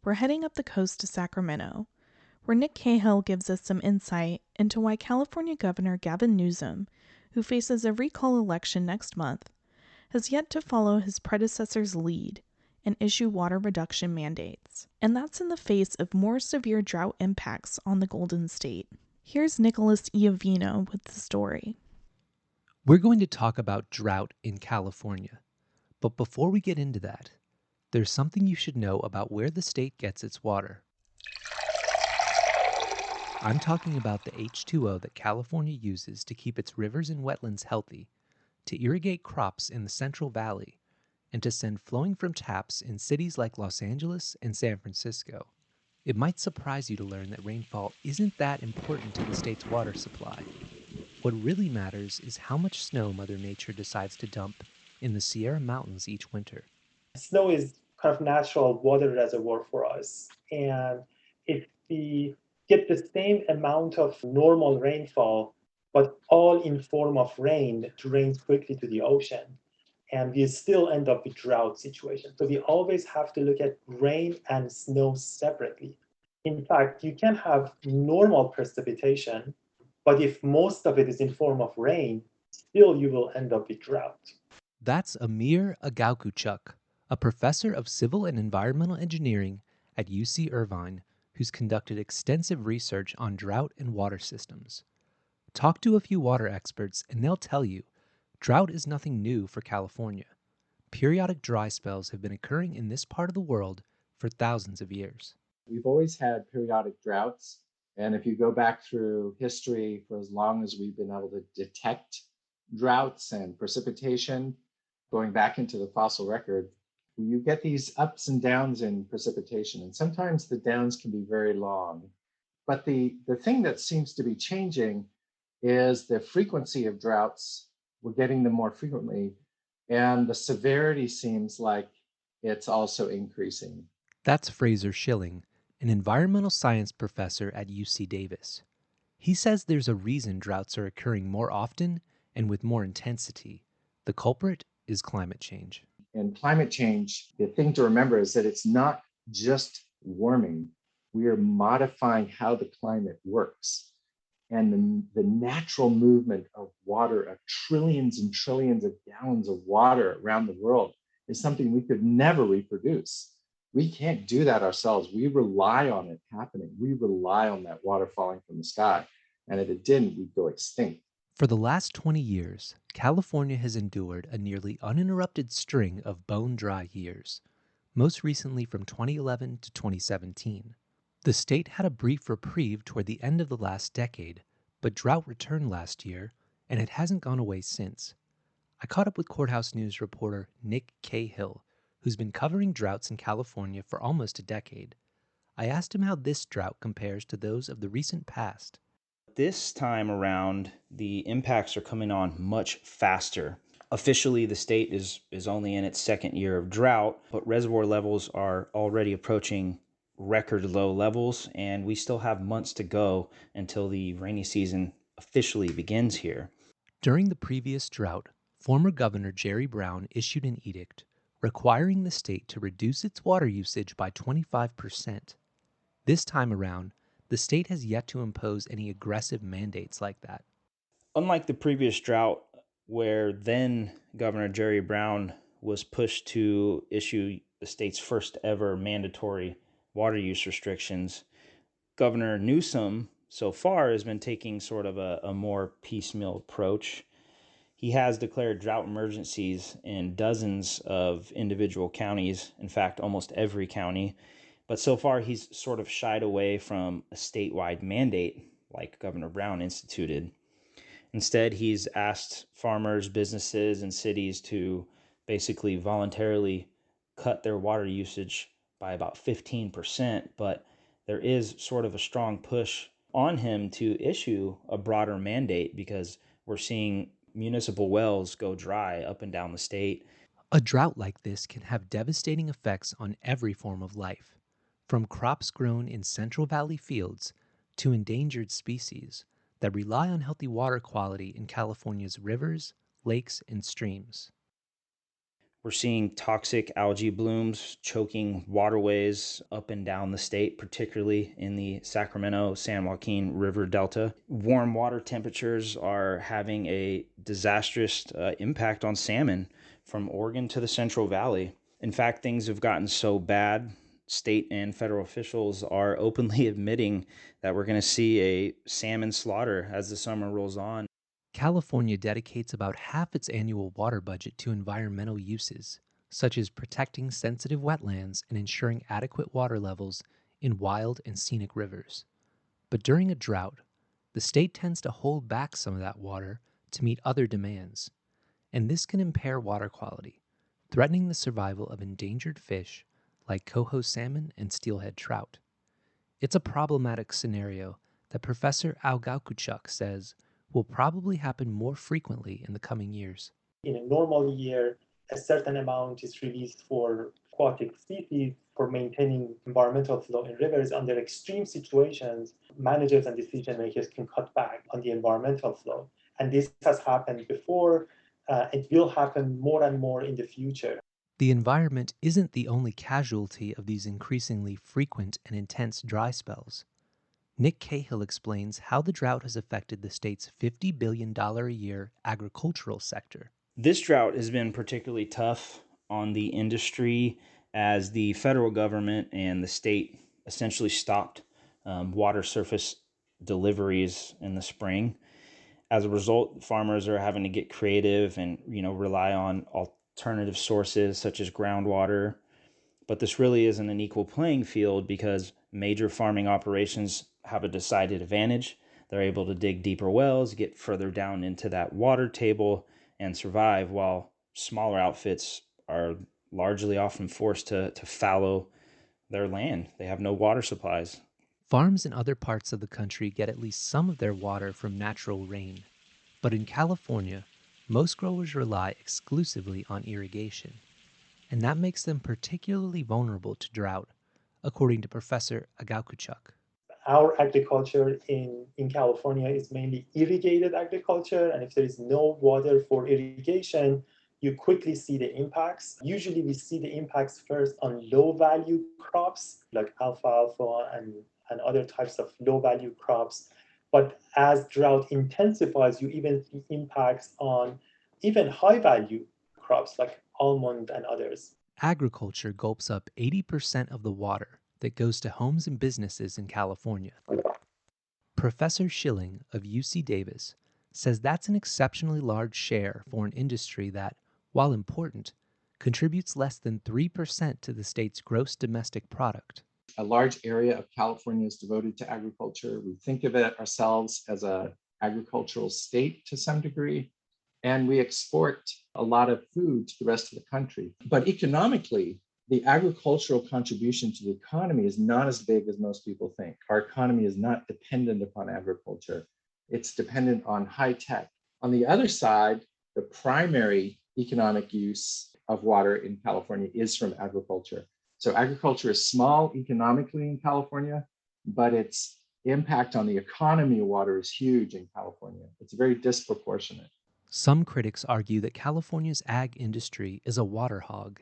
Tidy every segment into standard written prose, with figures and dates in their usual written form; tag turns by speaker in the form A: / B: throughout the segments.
A: we're heading up the coast to Sacramento, where Nick Cahill gives us some insight into why California Governor Gavin Newsom, who faces a recall election next month, has yet to follow his predecessor's lead and issue water reduction mandates. And that's in the face of more severe drought impacts on the Golden State. Here's Nicholas Iovino with the story.
B: We're going to talk about drought in California. But before we get into that, there's something you should know about where the state gets its water. I'm talking about the H2O that California uses to keep its rivers and wetlands healthy, to irrigate crops in the Central Valley, and to send flowing from taps in cities like Los Angeles and San Francisco. It might surprise you to learn that rainfall isn't that important to the state's water supply. What really matters is how much snow Mother Nature decides to dump in the Sierra Mountains each winter.
C: Snow is kind of natural water reservoir for us. And if we get the same amount of normal rainfall, but all in form of rain, it rains quickly to the ocean, and we still end up with drought situation. So we always have to look at rain and snow separately. In fact, you can have normal precipitation, but if most of it is in form of rain, still you will end up with drought.
B: That's Amir Agaukuchuk, a professor of civil and environmental engineering at UC Irvine, who's conducted extensive research on drought and water systems. Talk to a few water experts and they'll tell you, drought is nothing new for California. Periodic dry spells have been occurring in this part of the world for thousands of years.
D: We've always had periodic droughts, and if you go back through history for as long as we've been able to detect droughts and precipitation, going back into the fossil record, you get these ups and downs in precipitation, and sometimes the downs can be very long. But the thing that seems to be changing is the frequency of droughts. We're getting them more frequently, and the severity seems like it's also increasing.
B: That's Fraser Schilling, an environmental science professor at UC Davis. He says there's a reason droughts are occurring more often and with more intensity. The culprit is climate change.
D: And climate change, the thing to remember is that it's not just warming. We are modifying how the climate works. And the natural movement of water, of trillions and trillions of gallons of water around the world, is something we could never reproduce. We can't do that ourselves. We rely on it happening. We rely on that water falling from the sky. And if it didn't, we'd go extinct.
B: For the last 20 years, California has endured a nearly uninterrupted string of bone-dry years, most recently from 2011 to 2017. The state had a brief reprieve toward the end of the last decade, but drought returned last year, and it hasn't gone away since. I caught up with Courthouse News reporter Nick Cahill, who's been covering droughts in California for almost a decade. I asked him how this drought compares to those of the recent past.
E: This time around, the impacts are coming on much faster. Officially, the state is only in its second year of drought, but reservoir levels are already approaching record low levels, and we still have months to go until the rainy season officially begins here.
B: During the previous drought, former Governor Jerry Brown issued an edict requiring the state to reduce its water usage by 25%. This time around, the state has yet to impose any aggressive mandates like that.
E: Unlike the previous drought, where then Governor Jerry Brown was pushed to issue the state's first ever mandatory water use restrictions, Governor Newsom so far has been taking sort of a more piecemeal approach. He has declared drought emergencies in dozens of individual counties, in fact, almost every county. But so far, he's sort of shied away from a statewide mandate like Governor Brown instituted. Instead, he's asked farmers, businesses, and cities to basically voluntarily cut their water usage by about 15%. But there is sort of a strong push on him to issue a broader mandate because we're seeing municipal wells go dry up and down the state.
B: A drought like this can have devastating effects on every form of life, from crops grown in Central Valley fields to endangered species that rely on healthy water quality in California's rivers, lakes, and streams.
E: We're seeing toxic algae blooms choking waterways up and down the state, particularly in the Sacramento-San Joaquin River Delta. Warm water temperatures are having a disastrous impact on salmon from Oregon to the Central Valley. In fact, things have gotten so bad, state and federal officials are openly admitting that we're going to see a salmon slaughter as the summer rolls on.
B: California dedicates about half its annual water budget to environmental uses, such as protecting sensitive wetlands and ensuring adequate water levels in wild and scenic rivers. But during a drought, the state tends to hold back some of that water to meet other demands, and this can impair water quality, threatening the survival of endangered fish like coho salmon and steelhead trout. It's a problematic scenario that Professor Algaukuchuk says will probably happen more frequently in the coming years.
C: In a normal year, a certain amount is released for aquatic species for maintaining environmental flow in rivers. Under extreme situations, managers and decision makers can cut back on the environmental flow. And this has happened before. It will happen more and more in the future.
B: The environment isn't the only casualty of these increasingly frequent and intense dry spells. Nick Cahill explains how the drought has affected the state's $50 billion a year agricultural sector.
E: This drought has been particularly tough on the industry as the federal government and the state essentially stopped water surface deliveries in the spring. As a result, farmers are having to get creative and rely on alternative sources such as groundwater. But this really isn't an equal playing field because major farming operations have a decided advantage. They're able to dig deeper wells, get further down into that water table, and survive, while smaller outfits are largely often forced to fallow their land. They have no water supplies.
B: Farms in other parts of the country get at least some of their water from natural rain. But in California, most growers rely exclusively on irrigation, and that makes them particularly vulnerable to drought, according to Professor Agaukuchuk.
C: Our agriculture in California is mainly irrigated agriculture, and if there is no water for irrigation, you quickly see the impacts. Usually we see the impacts first on low-value crops like alfalfa and other types of low-value crops. But as drought intensifies, you even see impacts on even high-value crops like almond and others.
B: Agriculture gulps up 80% of the water that goes to homes and businesses in California. Professor Schilling of UC Davis says that's an exceptionally large share for an industry that, while important, contributes less than 3% to the state's gross domestic product.
D: A large area of California is devoted to agriculture. We think of it ourselves as an agricultural state to some degree, and we export a lot of food to the rest of the country. But economically, the agricultural contribution to the economy is not as big as most people think. Our economy is not dependent upon agriculture. It's dependent on high tech. On the other side, the primary economic use of water in California is from agriculture. So agriculture is small economically in California, but its impact on the economy of water is huge in California. It's very disproportionate.
B: Some critics argue that California's ag industry is a water hog,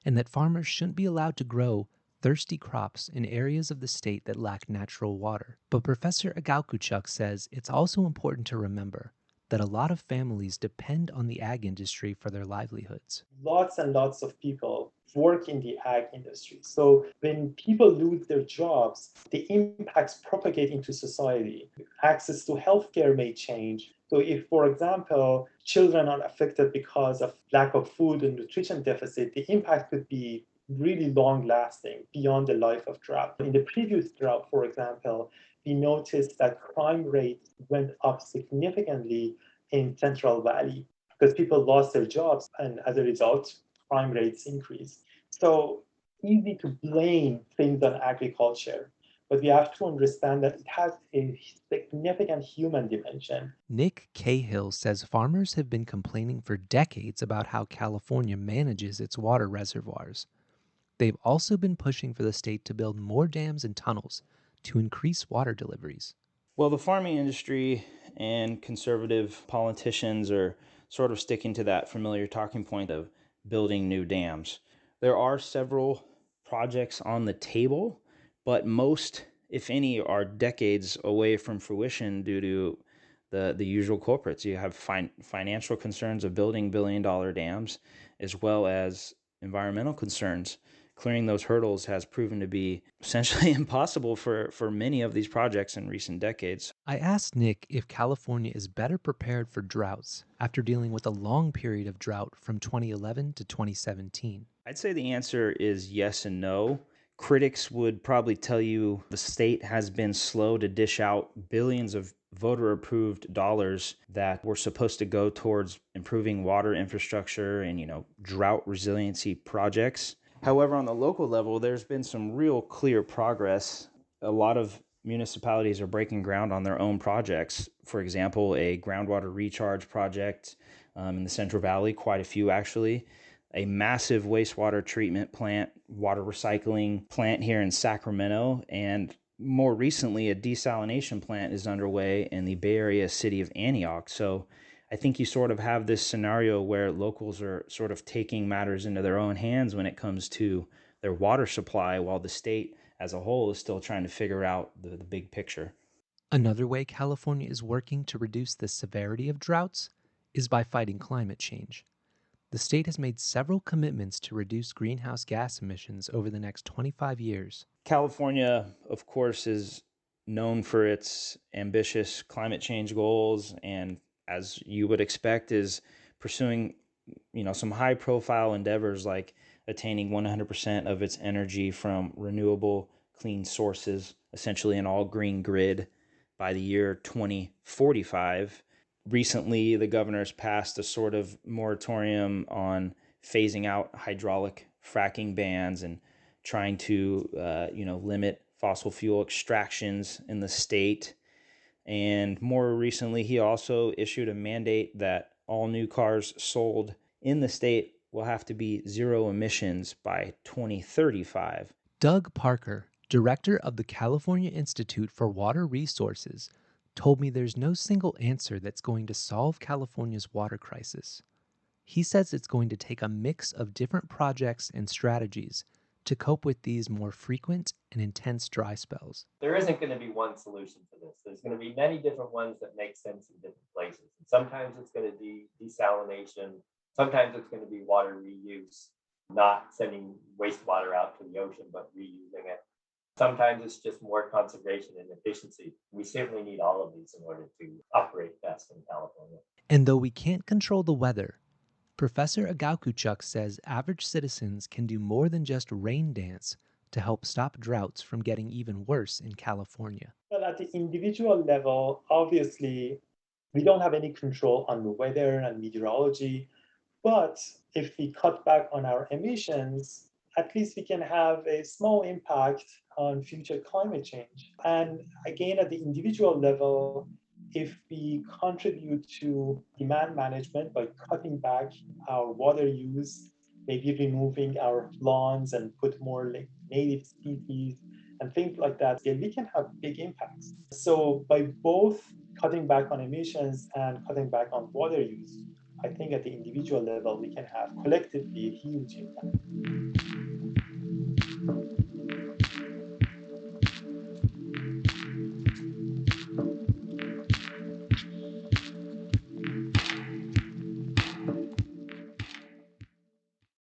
B: and that farmers shouldn't be allowed to grow thirsty crops in areas of the state that lack natural water. But Professor Agaukuchuk says it's also important to remember that a lot of families depend on the ag industry for their livelihoods.
C: Lots and lots of people work in the ag industry. So when people lose their jobs, the impacts propagate into society. Access to healthcare may change. So if, for example, children are affected because of lack of food and nutrition deficit, the impact could be really long lasting beyond the life of drought. In the previous drought, for example, we noticed that crime rates went up significantly in Central Valley because people lost their jobs, and as a result, crime rates increased. So easy to blame things on agriculture, but we have to understand that it has a significant human dimension.
B: Nick Cahill says farmers have been complaining for decades about how California manages its water reservoirs. They've also been pushing for the state to build more dams and tunnels to increase water deliveries.
E: Well, the farming industry and conservative politicians are sort of sticking to that familiar talking point of building new dams. There are several projects on the table, but most, if any, are decades away from fruition due to the usual culprits. You have financial concerns of building billion-dollar dams, as well as environmental concerns. Clearing those hurdles has proven to be essentially impossible for many of these projects in recent decades.
B: I asked Nick if California is better prepared for droughts after dealing with a long period of drought from 2011 to 2017.
E: I'd say the answer is yes and no. Critics would probably tell you the state has been slow to dish out billions of voter approved dollars that were supposed to go towards improving water infrastructure and, drought resiliency projects. However, on the local level, there's been some real clear progress. A lot of municipalities are breaking ground on their own projects. For example, a groundwater recharge project in the Central Valley, quite a few actually, a massive wastewater treatment plant, water recycling plant here in Sacramento, and more recently, a desalination plant is underway in the Bay Area city of Antioch. So I think you sort of have this scenario where locals are sort of taking matters into their own hands when it comes to their water supply, while the state as a whole is still trying to figure out the big picture.
B: Another way California is working to reduce the severity of droughts is by fighting climate change. The state has made several commitments to reduce greenhouse gas emissions over the next 25 years.
E: California, of course, is known for its ambitious climate change goals, and as you would expect, is pursuing, some high-profile endeavors like attaining 100% of its energy from renewable, clean sources, essentially an all-green grid by the year 2045. Recently, the governor's passed a sort of moratorium on phasing out hydraulic fracking bans and trying to, limit fossil fuel extractions in the state. And more recently, he also issued a mandate that all new cars sold in the state will have to be zero emissions by 2035.
B: Doug Parker, director of the California Institute for Water Resources, told me there's no single answer that's going to solve California's water crisis. He says it's going to take a mix of different projects and strategies to cope with these more frequent and intense dry spells.
F: There isn't going to be one solution to this. There's going to be many different ones that make sense in different places. And sometimes it's going to be desalination. Sometimes it's going to be water reuse, not sending wastewater out to the ocean, but reusing it. Sometimes it's just more conservation and efficiency. We certainly need all of these in order to operate best in California.
B: And though we can't control the weather, Professor Agaukuchuk says average citizens can do more than just rain dance to help stop droughts from getting even worse in California.
C: Well, at the individual level, obviously, we don't have any control on the weather and meteorology. But if we cut back on our emissions, at least we can have a small impact on future climate change. And again, at the individual level, if we contribute to demand management by cutting back our water use, maybe removing our lawns and put more native species and things like that, then we can have big impacts. So by both cutting back on emissions and cutting back on water use, I think at the individual level, we can have collectively a huge impact.